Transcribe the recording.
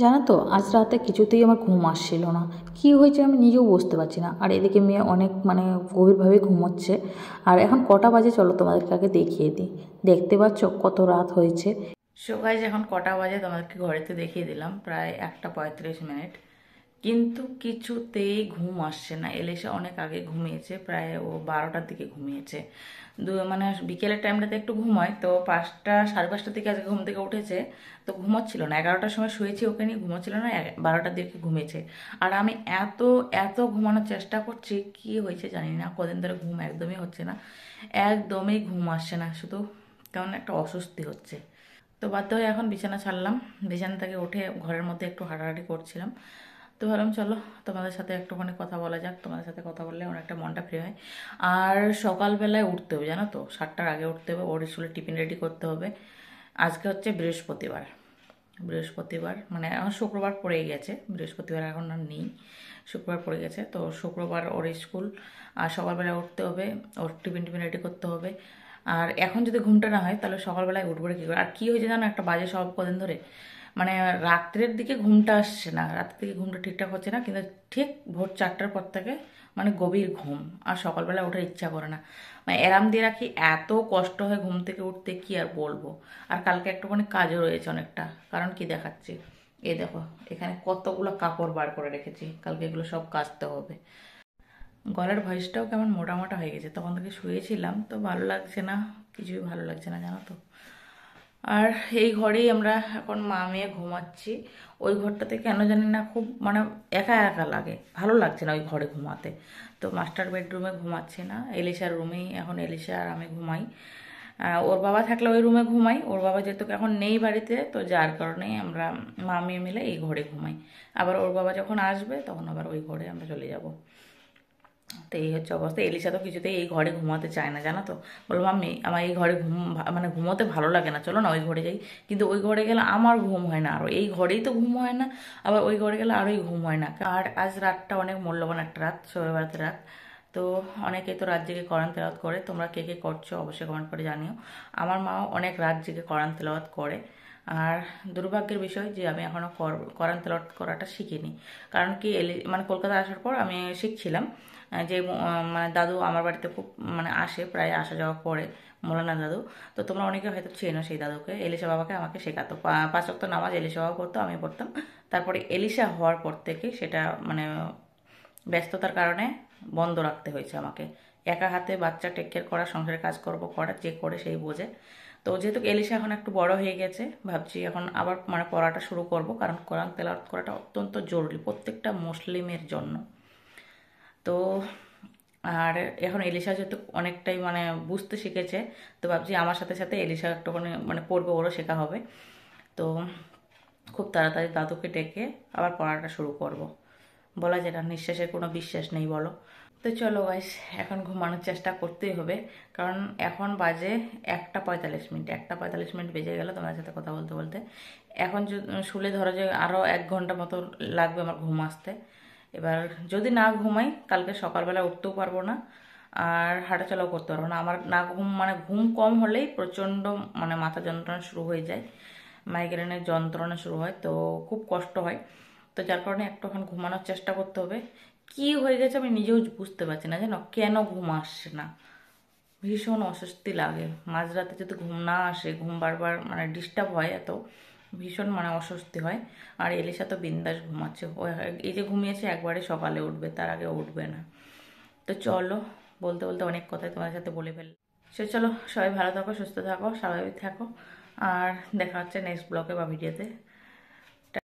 জানো তো আজ রাতে কিছুতেই আমার ঘুম আসছিল না। কি হয়েছে আমি নিজেও বুঝতে পারছি না। আর এদিকে মেয়ে অনেক গভীরভাবে ঘুমোচ্ছে। আর এখন কটা বাজে চলো তোমাদেরকে আগে দেখিয়ে দিই। দেখতে পাচ্ছ কত রাত হয়েছে। সো গাইস, এখন কটা বাজে তোমাদেরকে ঘরেতে দেখিয়ে দিলাম, প্রায় 1:35। কিন্তু কিছুতেই ঘুম আসছে না। এলিশা অনেক আগে ঘুমিয়েছে, প্রায় ও 12টার দিকে ঘুমিয়েছে। বিকেলের টাইমটাতে একটু ঘুমায়, তো 5টা 5:30টার দিকে আজকে ঘুম থেকে উঠেছে। তো ঘুমাচ্ছিল না, 11টার সময় শুয়েছি ওকে নিয়ে, ঘুমাচ্ছিল না, 12টার দিকে ঘুমিয়েছে। আর আমি এত এত ঘুমানোর চেষ্টা করছি, কি হয়েছে জানি না, কদিন ধরে ঘুম একদমই হচ্ছে না, একদমই ঘুম আসছে না, শুধু কেমন একটা অস্বস্তি হচ্ছে। তো বাধ্য হয়ে এখন বিছানা ছাড়লাম। বিছানা থেকে উঠে ঘরের মধ্যে একটু হাঁটাহাঁটি করছিলাম। তো ভাবলাম চলো তোমাদের সাথে একটুখানি কথা বলা যাক, তোমাদের সাথে কথা বললে অনেকটা মনটা ফ্রি হয়। আর সকালবেলায় উঠতে হবে জানো তো, 7টার আগে উঠতে হবে, ওর স্কুলে টিফিন রেডি করতে হবে। আজকে হচ্ছে বৃহস্পতিবার। বৃহস্পতিবার মানে এখন শুক্রবার পড়েই গেছে, বৃহস্পতিবার এখন আর নেই, শুক্রবার পড়ে গেছে। তো শুক্রবার ওর স্কুল, আর সকালবেলা উঠতে হবে, ওর টিফিন টিফিন রেডি করতে হবে। আর এখন যদি ঘুমটা না হয় তাহলে সকালবেলায় উঠবো কী করে? আর কী হয়েছে জানো, একটা বাজে সব কদিন ধরে, রাত্রের দিকে ঘুমটা আসছে না, রাত্রের দিকে ঘুমটা ঠিকঠাক হচ্ছে না, কিন্তু ঠিক ভোর 4টার পর থেকে গভীর ঘুম, আর সকালবেলা ওঠার ইচ্ছা করে না। অ্যালার্ম দিয়ে রাখি, এত কষ্ট হয় ঘুম থেকে উঠতে, কি আর বলবো। আর কালকে একটুখানি কাজও রয়েছে অনেকটা, কারণ কি দেখাচ্ছি, এই দেখো এখানে কতগুলো কাপড় বার করে রেখেছি, কালকে এগুলো সব কাচতে হবে। গলার ভয়েসটাও কেমন মোটা মোটা হয়ে গেছে, তখন থেকে শুয়েছিলাম তো ভালো লাগছে না, কিছুই ভালো লাগছে না জানো তো। আর এই ঘরেই আমরা এখন মা মেয়ে ঘুমাচ্ছি। ওই ঘরটাতে কেন জানি না খুব একা একা লাগে, ভালো লাগছে না ওই ঘরে ঘুমাতে। তো মাস্টার বেডরুমে ঘুমাচ্ছি না, এলিশার রুমেই এখন এলিশা আর আমি ঘুমাই। ওর বাবা থাকলে ওই রুমে ঘুমাই, ওর বাবা যেহেতু এখন নেই বাড়িতে, তো যার কারণেই আমরা মা মেয়ে মিলে এই ঘরে ঘুমাই। আবার ওর বাবা যখন আসবে তখন আবার ওই ঘরে আমরা চলে যাব। তো এই হচ্ছে অবস্থা। এলিসা তো কিছুতেই এই ঘরে ঘুমাতে চায় না জানো তো। বলবো আমি, আমার এই ঘরে ঘুমোতে ভালো লাগে না, চলো না ওই ঘরে যাই। কিন্তু ওই ঘরে গেলে আমার ঘুম হয় না, আরও এই ঘরেই তো ঘুম হয় না, আবার ওই ঘরে গেলে আরোই ঘুম হয় না। আর আজ রাতটা অনেক মূল্যবান একটা রাত, শবে বরাতের রাত। তো অনেকেই তো রাত জেগে কোরআন তেলাওয়াত করে, তোমরা কে কে করছো অবশ্যই কমেন্ট করে জানিও। আমার মাও অনেক রাত জেগে কোরআন তেলাওয়াত করে। আর দুর্ভাগ্যের বিষয় যে আমি এখনও কোরআন তেলাওয়াত করাটা শিখিনি। কারণ কি কলকাতা আসার পর আমি শিখছিলাম, যে দাদু আমার বাড়িতে খুব আসে, প্রায় আসা যাওয়া করে, মৌলানা দাদু। তো তোমরা অনেকে হয়তো চেনো সেই দাদুকে। এলিশা বাবাকে আমাকে শেখাতো, 5 ওয়াক্ত নামাজ এলিশা বাবা পড়তো, আমি পড়তাম। তারপরে এলিশা হওয়ার পর থেকে সেটা ব্যস্ততার কারণে বন্ধ রাখতে হয়েছে আমাকে। একা হাতে বাচ্চা টেক কেয়ার করা, সংসারের কাজ করবো, করা যে করে সেই বোঝে। তো যেহেতু এলিশা এখন একটু বড় হয়ে গেছে, ভাবছি এখন আবার পড়াটা শুরু করব, কারণ কোরআন তেলাওয়াত করাটা অত্যন্ত জরুরি প্রত্যেকটা মুসলিমের জন্য। তো আর এখন এলিশা যেহেতু অনেকটাই বুঝতে শিখেছে, তো ভাবছি আমার সাথে সাথে এলিশা একটুখানি পড়বে, ওরও শেখা হবে। তো খুব তাড়াতাড়ি দাদুকে ডেকে আবার পড়াটা শুরু করব। বলা যেটা নিঃশ্বাসের কোনো বিশ্বাস নেই বলো। তো চলো গাইস, এখন ঘুমানোর চেষ্টা করতেই হবে, কারণ এখন বাজে 1:45। 1:45 বেজে গেল তোমার সাথে কথা বলতে বলতে। এখন শুলে ধরো যে আরও 1 ঘন্টা মতো লাগবে আমার ঘুম আসতে। এবার যদি না ঘুমাই, কালকে সকালবেলা উঠতেও পারবো না, আর হাঁটাচলাও করতে পারবো না। আমার না ঘুম ঘুম কম হলেই প্রচণ্ড মাথা যন্ত্রণা শুরু হয়ে যায়, মাইগ্রেনের যন্ত্রণা শুরু হয়, তো খুব কষ্ট হয়। তো যার কারণে একটুখানি ঘুমানোর চেষ্টা করতে হবে। কি হয়ে গেছে আমি নিজেও বুঝতে পারছি না, জানো কেন ঘুম আসছে না, ভীষণ অস্বস্তি লাগে। মাঝরাতে যদি ঘুম না আসে, ঘুম বারবার ডিস্টার্ব হয়, এত ভীষণ অস্বস্তি হয়। আর এলিশা তো বিন্দাস ঘুমাচ্ছে, ও এই যে ঘুমিয়েছে, একবারে সকালে উঠবে, তার আগে উঠবে না। তো চলো, বলতে বলতে অনেক কথাই তোমার সাথে বলে ফেললাম। সে চলো, সবাই ভালো থাকো, সুস্থ থাকো, স্বাভাবিক থাকো, আর দেখা হচ্ছে নেক্সট ব্লগে বা ভিডিওতে।